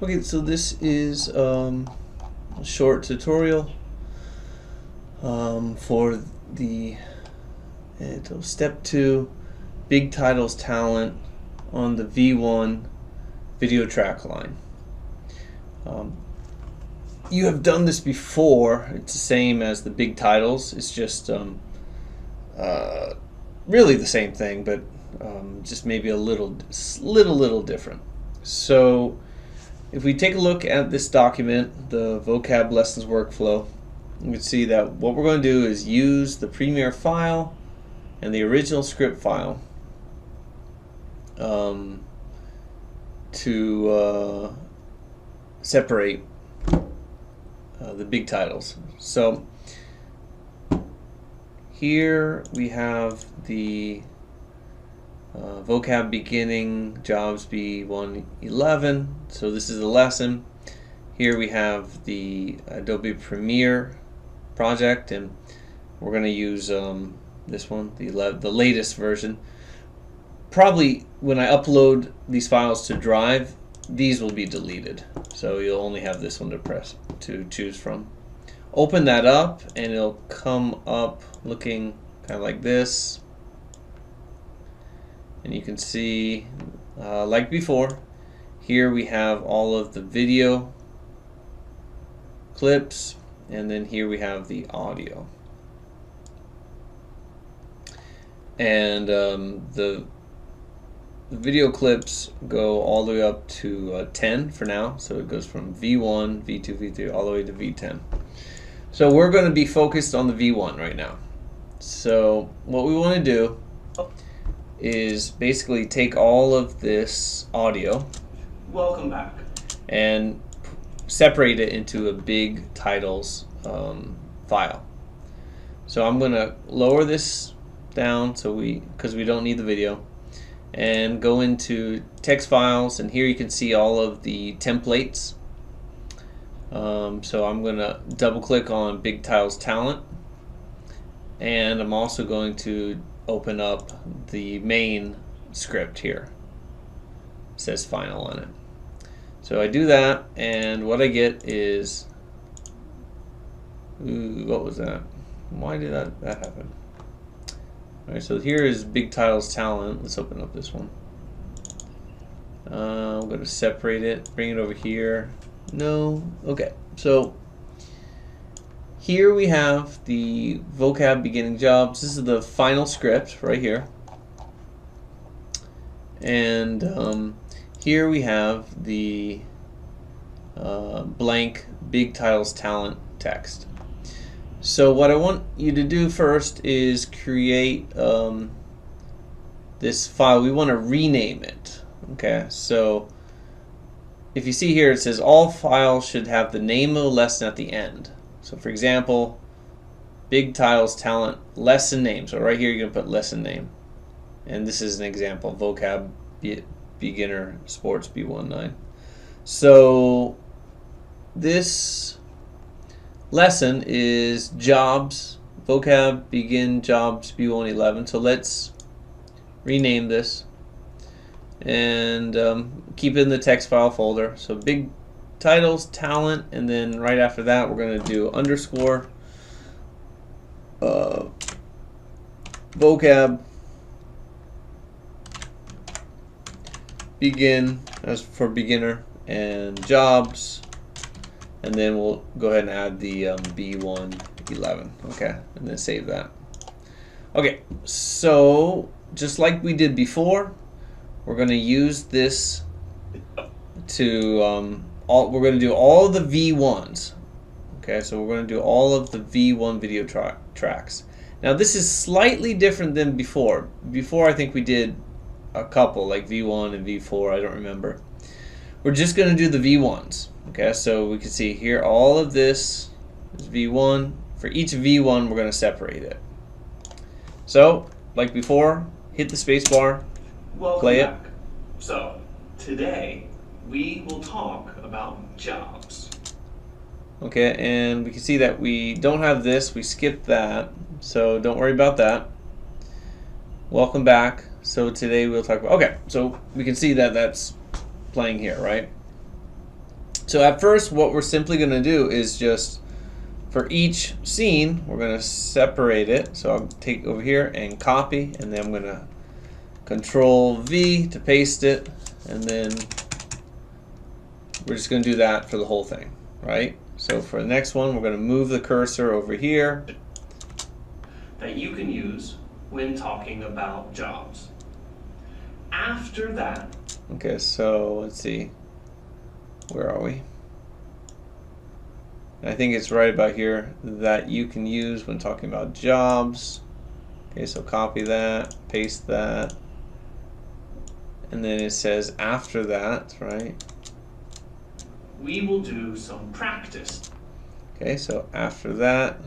Okay, so this is a short tutorial for the step 2 big titles talent on the V1 video track line. You have done this before. It's the same as the big titles. It's just really the same thing, but just maybe a little different. So if we take a look at this document, the vocab lessons workflow, you can see that what we're going to do is use the Premiere file and the original script file to separate the big titles. So here we have the vocab beginning jobs B111. So this is the lesson. Here we have the Adobe Premiere project, and we're going to use this one, the latest version. Probably when I upload these files to Drive, these will be deleted, so you'll only have this one to choose from. Open that up and it'll come up looking kind of like this, and you can see like before, here we have all of the video clips, and then here we have the audio, and the video clips go all the way up to 10 for now, so it goes from V1, V2, V3 all the way to V10. So we're going to be focused on the V1 right now. So what we want to do is basically take all of this audio, welcome back, and separate it into a big titles file. So I'm going to lower this down because we don't need the video, and go into text files, and here you can see all of the templates. So I'm going to double click on big titles talent, and I'm also going to open up the main script here. It says final on it. So I do that, and what I get is, what was that? Why did that happen? Alright, so here is big titles talent. Let's open up this one. I'm going to separate it, bring it over here. No, okay. So here we have the vocab beginning jobs. This is the final script right here, and here we have the blank big titles talent text. So what I want you to do first is create this file. We want to rename it. Okay, so if you see here, it says all files should have the name of the lesson at the end. So for example, big titles talent lesson name. So right here you're going to put lesson name, and this is an example, vocab beginner sports B19. So this lesson is jobs, vocab begin jobs B111. So let's rename this and keep it in the text file folder. So big titles talent, and then right after that we're going to do underscore vocab begin as for beginner, and jobs, and then we'll go ahead and add the B111. Okay, and then save that. Okay, so just like we did before, we're going to use this to we're going to do all of the V1s. Okay, so we're going to do all of the V1 video tracks. Now this is slightly different than before. Before I think we did a couple like V1 and V4. I don't remember. We're just going to do the V1s. Okay, so we can see here all of this is V1. For each V1 we're going to separate it. So like before, hit the space bar, play it. So today we will talk about jobs. Okay, and we can see that we don't have this. We skipped that, so don't worry about that. Welcome back. So today we'll talk about, okay, so we can see that that's playing here, right? So at first, what we're simply going to do is just, for each scene, we're going to separate it. So I'll take over here and copy, and then I'm going to Control V to paste it, and then we're just going to do that for the whole thing, right? So for the next one, we're going to move the cursor over here. That you can use when talking about jobs. After that, Okay, so let's see. Where are we? I think it's right about here, that you can use when talking about jobs. Okay, so copy that, paste that, and then it says after that, right? we will do some practice. Okay, so after that,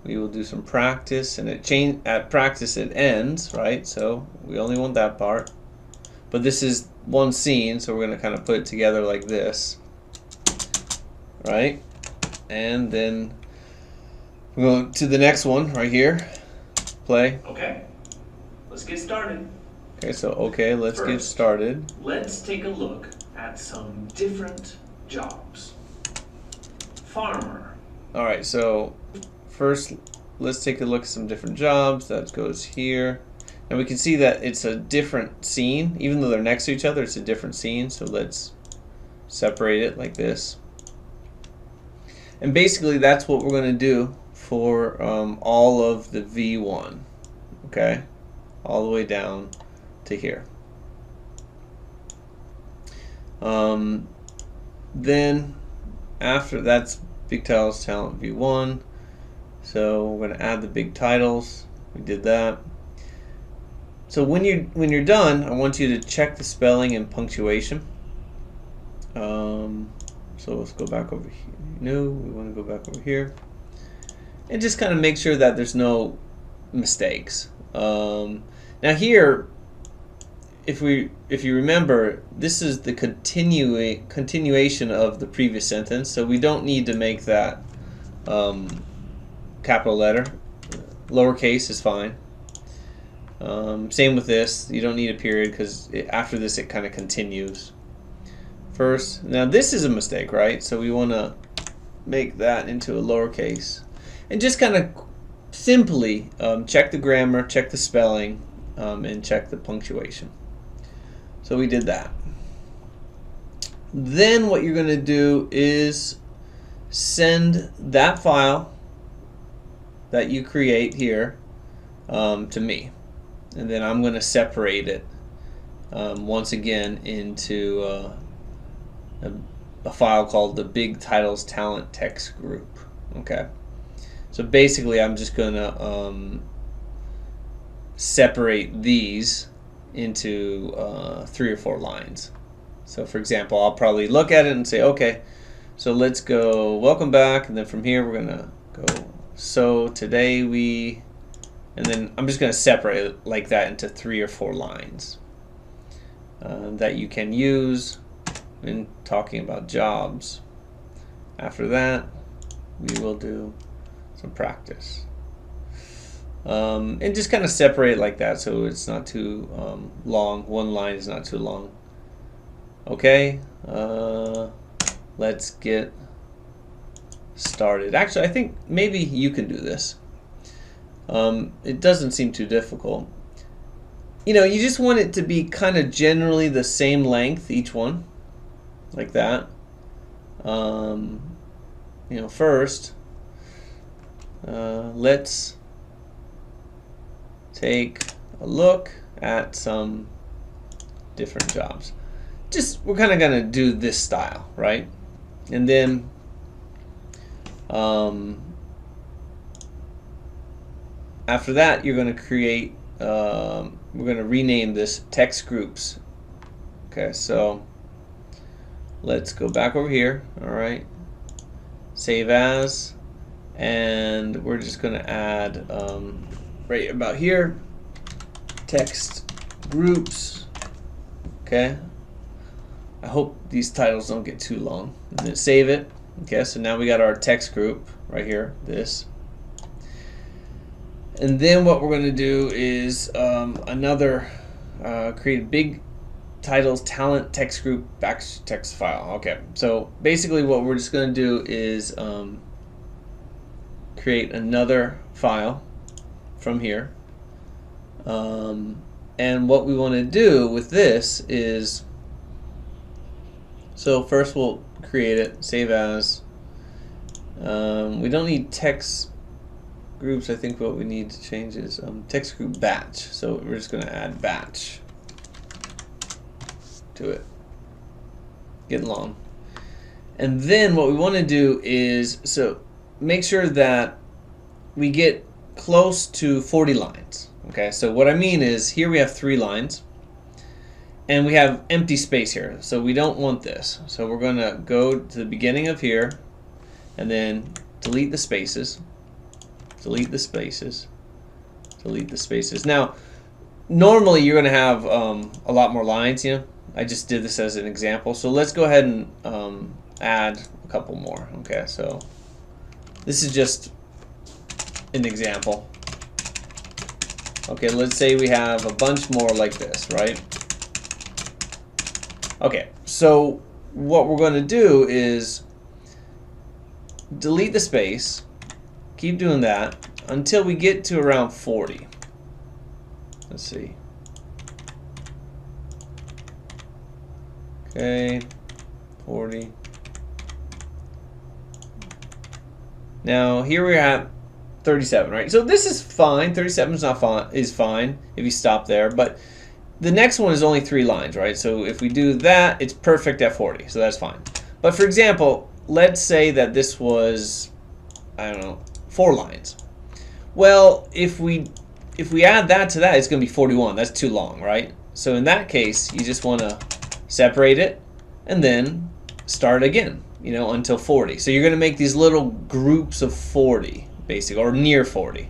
we will do some practice, and at practice it ends, right? So we only want that part. But this is one scene, so we're going to kind of put it together like this, right? And then we'll go to the next one right here. Play. Okay, let's get started. Okay, so let's get First, started. Let's take a look at some different jobs. Farmer. All right, so first let's take a look at some different jobs. That goes here. And we can see that it's a different scene. Even though they're next to each other, it's a different scene. So let's separate it like this. And basically that's what we're going to do for all of the V1. Okay? All the way down to here. Then after that's big titles talent V1. So we're going to add the big titles. We did that. So when you're done, I want you to check the spelling and punctuation. So let's go back over here. No, we want to go back over here, and just kind of make sure that there's no mistakes. Now here, if you remember, this is the continuation of the previous sentence, so we don't need to make that capital letter. Lowercase is fine. Same with this. You don't need a period because after this it kind of continues. First, now this is a mistake, right? So we want to make that into a lowercase, and just kind of simply check the grammar, check the spelling, and check the punctuation. So we did that. Then what you're going to do is send that file that you create here to me. And then I'm going to separate it once again into a file called the Big Titles Talent Text Group. Okay. So basically I'm just going to separate these into 3 or 4 lines. So for example, I'll probably look at it and say, okay, so let's go welcome back, and then from here we're going to go, so today we, and then I'm just going to separate it like that into 3 or 4 lines that you can use when talking about jobs. After that, we will do some practice. And just kind of separate like that so it's not too long. One line is not too long. Okay, let's get started. Actually, I think maybe you can do this. It doesn't seem too difficult. You know, you just want it to be kind of generally the same length, each one, like that. You know, first, let's take a look at some different jobs. Just, we're kind of going to do this style, right? And then after that, you're going to create, we're going to rename this text groups. Okay, so let's go back over here. All right, save as, and we're just going to add right about here, text groups. Okay, I hope these titles don't get too long. And then save it. Okay, so now we got our text group right here, this. And then what we're going to do is create a big titles, talent, text group, back text file. Okay, so basically what we're just going to do is create another file from here. And what we want to do with this is, so first we'll create it, save as. We don't need text groups. I think what we need to change is text group batch. So we're just going to add batch to it. Getting long. And then what we want to do is, so make sure that we get close to 40 lines. Okay, so what I mean is here we have 3 lines and we have empty space here, so we don't want this. So we're going to go to the beginning of here and then delete the spaces, delete the spaces, delete the spaces. Now normally you're going to have a lot more lines, you know. I just did this as an example, so let's go ahead and add a couple more. Okay, so this is just an example. Okay, let's say we have a bunch more like this, right? Okay, so what we're going to do is delete the space, keep doing that until we get to around 40. Let's see. Okay, 40. Now here we're at 37, right? So this is fine. 37 is fine if you stop there, but the next one is only 3 lines, right? So if we do that, it's perfect at 40, so that's fine. But for example, let's say that this was, I don't know, 4 lines. Well, if we add that to that, it's going to be 41. That's too long, right? So in that case, you just want to separate it and then start again, you know, until 40. So you're going to make these little groups of 40. Basic or near 40,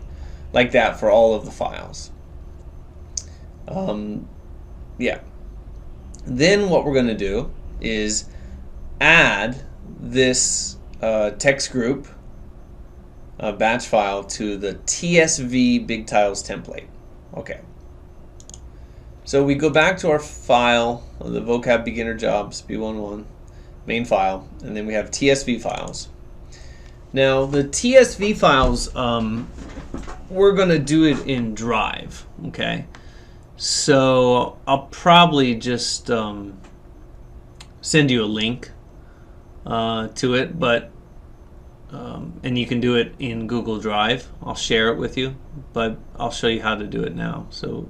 like that for all of the files. Yeah. Then what we're going to do is add this text group batch file to the TSV big tiles template. Okay. So we go back to our file, the vocab beginner jobs B11 main file, and then we have TSV files. Now the TSV files, we're going to do it in Drive, okay? So I'll probably just send you a link to it, but and you can do it in Google Drive. I'll share it with you, but I'll show you how to do it now. So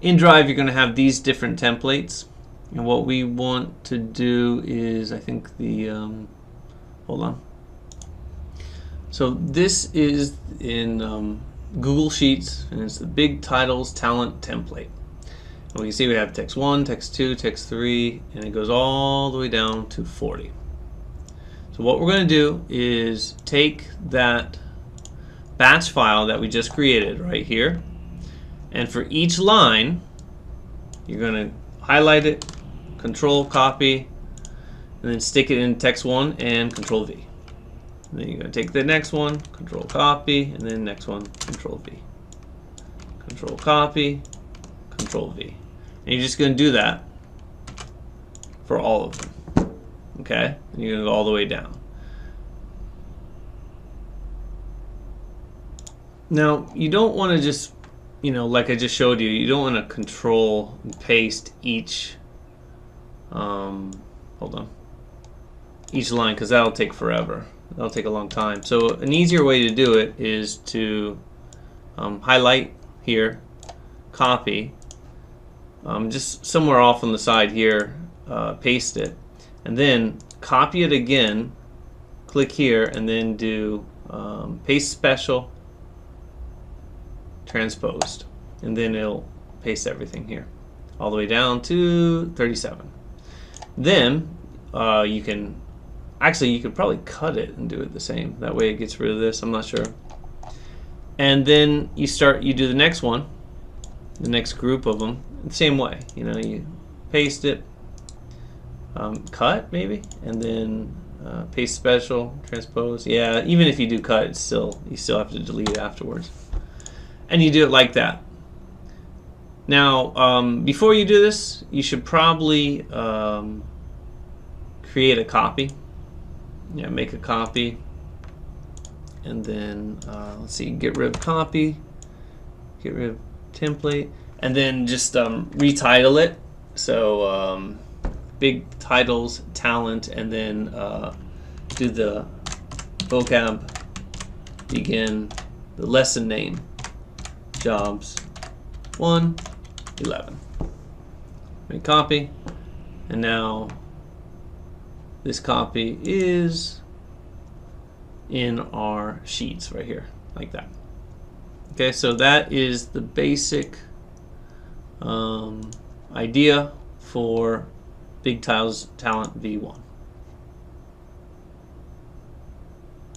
in Drive, you're going to have these different templates, and what we want to do is, I think the hold on. So this is in Google Sheets, and it's the big titles talent template. And we can see we have text 1, text 2, text 3, and it goes all the way down to 40. So what we're going to do is take that batch file that we just created right here, and for each line, you're going to highlight it, Control Copy, and then stick it in text 1 and Control V. And then you're going to take the next one, Control Copy, and then next one, Control V. Control Copy, Control V. And you're just going to do that for all of them. Okay? And you're going to go all the way down. Now, you don't want to just, you know, like I just showed you, you don't want to control and paste each, hold on, each line, because that'll take forever. That'll take a long time. So an easier way to do it is to highlight here, copy, just somewhere off on the side here, paste it, and then copy it again, click here, and then do paste special, transposed, and then it'll paste everything here all the way down to 37. Then you can actually, you could probably cut it and do it the same. That way it gets rid of this. I'm not sure. And then you do the next one, the next group of them, the same way. You know, you paste it, cut maybe, and then paste special, transpose. Yeah, even if you do cut, you still have to delete it afterwards. And you do it like that. Now, before you do this, you should probably create a copy. Yeah, make a copy, and then let's see, get rid of copy, get rid of template, and then just retitle it. So big titles, talent, and then do the vocab begin, the lesson name, jobs 1:11. Make copy, and now this copy is in our sheets right here, like that. Okay, so that is the basic idea for Big Tiles Talent V1.